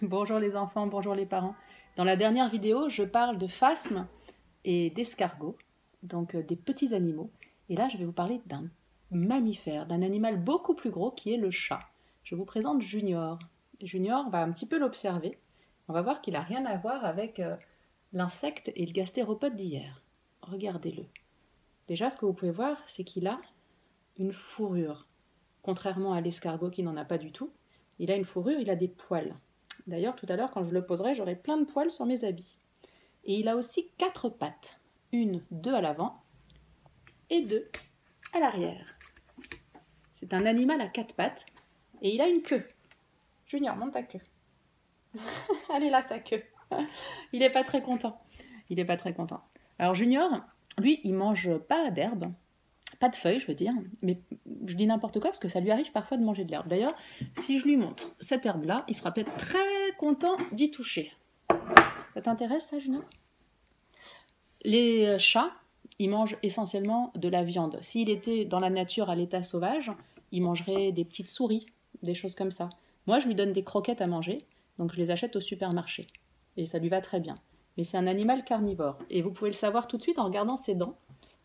Bonjour les enfants, bonjour les parents. Dans la dernière vidéo, je parle de phasmes et d'escargots, donc des petits animaux. Et là, je vais vous parler d'un mammifère, d'un animal beaucoup plus gros qui est le chat. Je vous présente Junior. Junior, on va un petit peu l'observer. On va voir qu'il n'a rien à voir avec l'insecte et le gastéropode d'hier. Regardez-le. Déjà, ce que vous pouvez voir, c'est qu'il a une fourrure. Contrairement à l'escargot qui n'en a pas du tout, il a une fourrure, il a des poils. D'ailleurs, tout à l'heure, quand je le poserai, j'aurai plein de poils sur mes habits. Et il a aussi 4 pattes. Deux à l'avant et 2 à l'arrière. C'est un animal à 4 pattes et il a une queue. Junior, monte ta queue. Elle est là, sa queue. Il n'est pas très content. Il n'est pas très content. Alors Junior, lui, il mange pas d'herbe, pas de feuilles, je veux dire, mais je dis n'importe quoi parce que ça lui arrive parfois de manger de l'herbe. D'ailleurs, si je lui montre cette herbe-là, il sera peut-être très content d'y toucher. Ça t'intéresse ça, Junior? Les chats, ils mangent essentiellement de la viande. S'il était dans la nature à l'état sauvage, il mangerait des petites souris, des choses comme ça. Moi, je lui donne des croquettes à manger, donc je les achète au supermarché. Et ça lui va très bien. Mais c'est un animal carnivore. Et vous pouvez le savoir tout de suite en regardant ses dents.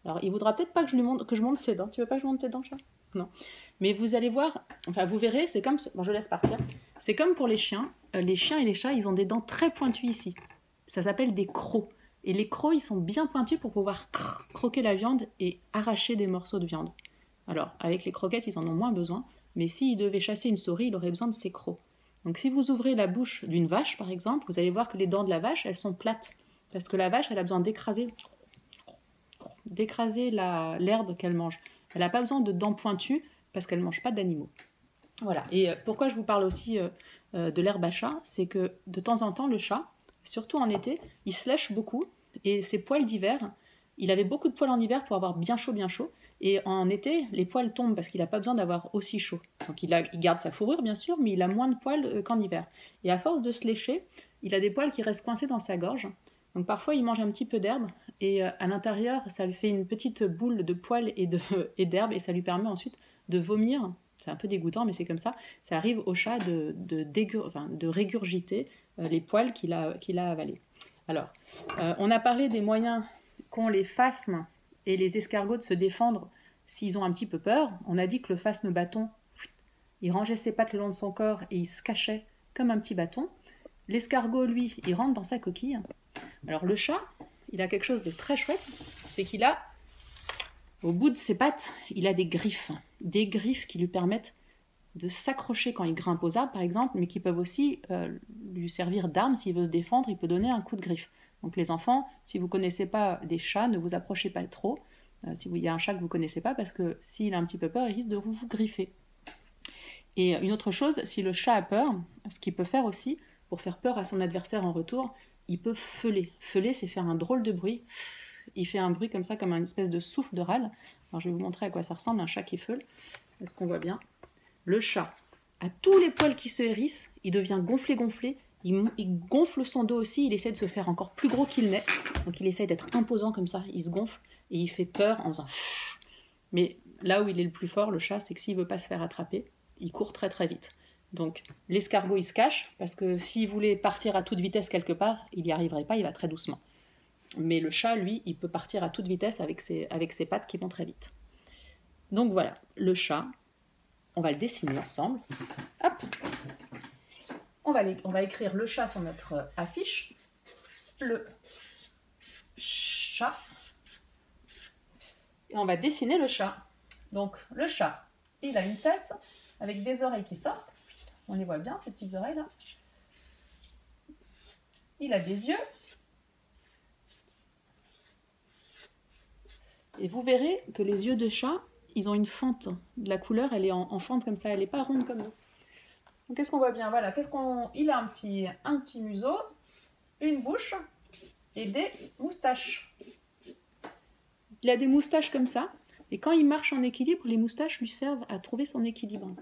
Alors, il voudra peut-être pas que je monte ses dents. Tu veux pas que je monte tes dents, chat? Non. Mais vous allez voir, enfin vous verrez, c'est comme... Bon, je laisse partir. C'est comme pour les chiens. Les chiens et les chats, ils ont des dents très pointues ici. Ça s'appelle des crocs. Et les crocs, ils sont bien pointus pour pouvoir croquer la viande et arracher des morceaux de viande. Alors, avec les croquettes, ils en ont moins besoin, mais s'ils devaient chasser une souris, il aurait besoin de ces crocs. Donc si vous ouvrez la bouche d'une vache, par exemple, vous allez voir que les dents de la vache, elles sont plates. Parce que la vache, elle a besoin d'écraser l'herbe qu'elle mange. Elle n'a pas besoin de dents pointues parce qu'elle ne mange pas d'animaux. Voilà. Et pourquoi je vous parle aussi de l'herbe à chat, c'est que de temps en temps, le chat, surtout en été, il se lèche beaucoup et ses poils d'hiver, il avait beaucoup de poils en hiver pour avoir bien chaud, et en été, les poils tombent parce qu'il n'a pas besoin d'avoir aussi chaud. Donc il garde sa fourrure, bien sûr, mais il a moins de poils qu'en hiver. Et à force de se lécher, il a des poils qui restent coincés dans sa gorge. Donc parfois, il mange un petit peu d'herbe, et à l'intérieur, ça lui fait une petite boule de poils et d'herbe, et ça lui permet ensuite de vomir. C'est un peu dégoûtant, mais c'est comme ça. Ça arrive au chat de régurgiter les poils qu'il a avalés. Alors, on a parlé des moyens qu'ont les phasmes et les escargots de se défendre s'ils ont un petit peu peur. On a dit que le phasme bâton, il rangeait ses pattes le long de son corps et il se cachait comme un petit bâton. L'escargot, lui, il rentre dans sa coquille. Alors le chat, il a quelque chose de très chouette, c'est qu'il a, au bout de ses pattes, il a des griffes qui lui permettent de s'accrocher quand il grimpe aux arbres, par exemple, mais qui peuvent aussi lui servir d'arme. S'il veut se défendre, il peut donner un coup de griffe. Donc les enfants, si vous ne connaissez pas des chats, ne vous approchez pas trop, si il y a un chat que vous ne connaissez pas, parce que s'il a un petit peu peur, il risque de vous griffer. Et une autre chose, si le chat a peur, ce qu'il peut faire aussi, pour faire peur à son adversaire en retour, il peut feuler. Feuler, c'est faire un drôle de bruit. Il fait un bruit comme ça, comme une espèce de souffle de râle. Alors je vais vous montrer à quoi ça ressemble, un chat qui feule. Est-ce qu'on voit bien? Le chat a tous les poils qui se hérissent, il devient gonflé, il gonfle son dos aussi, il essaie de se faire encore plus gros qu'il n'est. Donc il essaie d'être imposant comme ça, il se gonfle et il fait peur en faisant... Mais là où il est le plus fort, le chat, c'est que s'il ne veut pas se faire attraper, il court très très vite. Donc l'escargot, il se cache, parce que s'il voulait partir à toute vitesse quelque part, il n'y arriverait pas, il va très doucement. Mais le chat, lui, il peut partir à toute vitesse avec ses pattes qui vont très vite. Donc voilà, le chat, on va le dessiner ensemble. Hop. On va écrire le chat sur notre affiche. Le chat. Et on va dessiner le chat. Donc le chat, il a une tête avec des oreilles qui sortent. On les voit bien, ces petites oreilles là. Il a des yeux. Et vous verrez que les yeux de chat, ils ont une fente. La couleur, elle est en fente comme ça, elle n'est pas ronde comme nous. Donc qu'est-ce qu'on voit bien? Voilà, il a un petit museau, une bouche et des moustaches. Il a des moustaches comme ça, et quand il marche en équilibre, les moustaches lui servent à trouver son équilibre.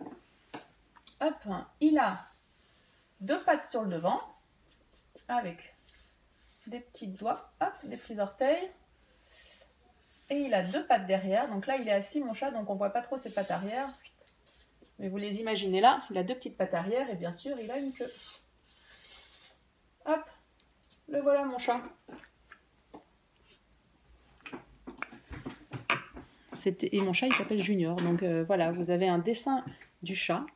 Hop, il a 2 pattes sur le devant, avec des petits doigts, hop, des petits orteils. Et il a 2 pattes derrière, donc là il est assis mon chat, donc on ne voit pas trop ses pattes arrière. Mais vous les imaginez là, il a 2 petites pattes arrière et bien sûr il a une queue. Hop, le voilà mon chat. Et mon chat il s'appelle Junior. Donc voilà, vous avez un dessin du chat.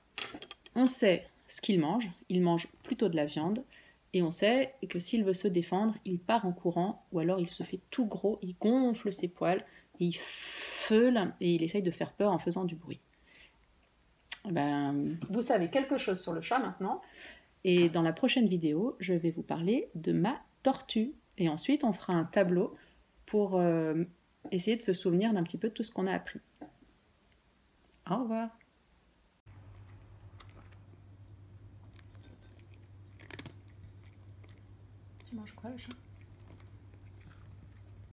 On sait ce qu'il mange plutôt de la viande. Et on sait que s'il veut se défendre, il part en courant ou alors il se fait tout gros, il gonfle ses poils, et il feule et il essaye de faire peur en faisant du bruit. Ben, vous savez quelque chose sur le chat maintenant. Et dans la prochaine vidéo, je vais vous parler de ma tortue. Et ensuite, on fera un tableau pour essayer de se souvenir d'un petit peu de tout ce qu'on a appris. Au revoir. Tu manges quoi le chat ?